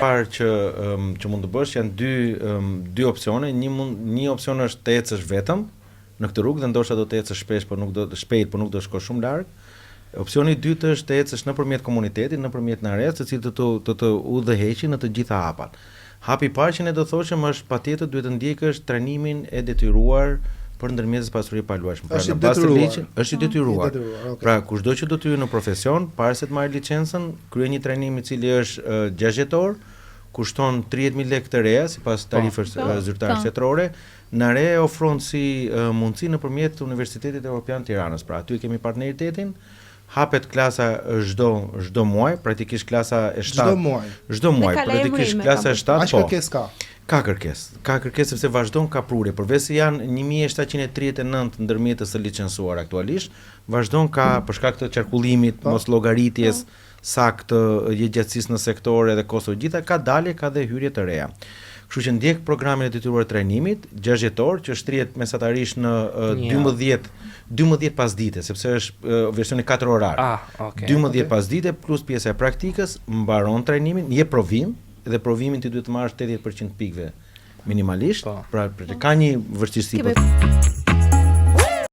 Parë që mund të bësh janë dy opsione. Një opsion është të ecësh vetëm në këtë rrugë dhe ndoshta do të ecësh shpejt, por nuk do shkosh shumë larg. Opsioni i dytë është të ecësh nëpërmjet komunitetit, nëpërmjet nares, të cilët të udhëheqin në të gjitha hapat. Hapi i parë që ne do thoshim është patjetër duhet të ndjekësh trajnimin e detyruar për ndërmjetës pasurie pa luajshme. Pra në bazë të ligjit është i detyruar. Pra kushdo që do të hyjë në profesion, para se të marrë licencën, kryen një trajnim i cili është 6 vjetor, kushton 30.000 lekë të reja sipas tarifës zyrtare shtetërore. NARE ofron si mundësi nëpërmjet Universitetit Evropian Tiranës. Pra aty kemi partneritetin. Hapet klasa çdo muaj, praktikisht klasa e 7. Çdo muaj, praktikisht klasa e 7. Aq kërkesë ka. Ka kërkesë sepse vazhdon ka prurje, përveç se janë 1739 ndërmjetës të licencuar aktualisht, vazhdon ka për shkak të qarkullimit, mos llogaritjes saktë, gjatësisë në sektore dhe kostot gjitha, ka dalje, ka dhe hyrje të reja. Kështu që ndjek programin e detyruar trajnimit 6 vjetor që shtrihet mesatarisht në 12 pasdite, sepse është versioni 4 orar. 12 pasdite plus pjesa e praktikës, mbaron trajnimin, jep provim dhe provimin ti duhet të marrësh 80% pikëve minimalisht, pra ka një vështirësi.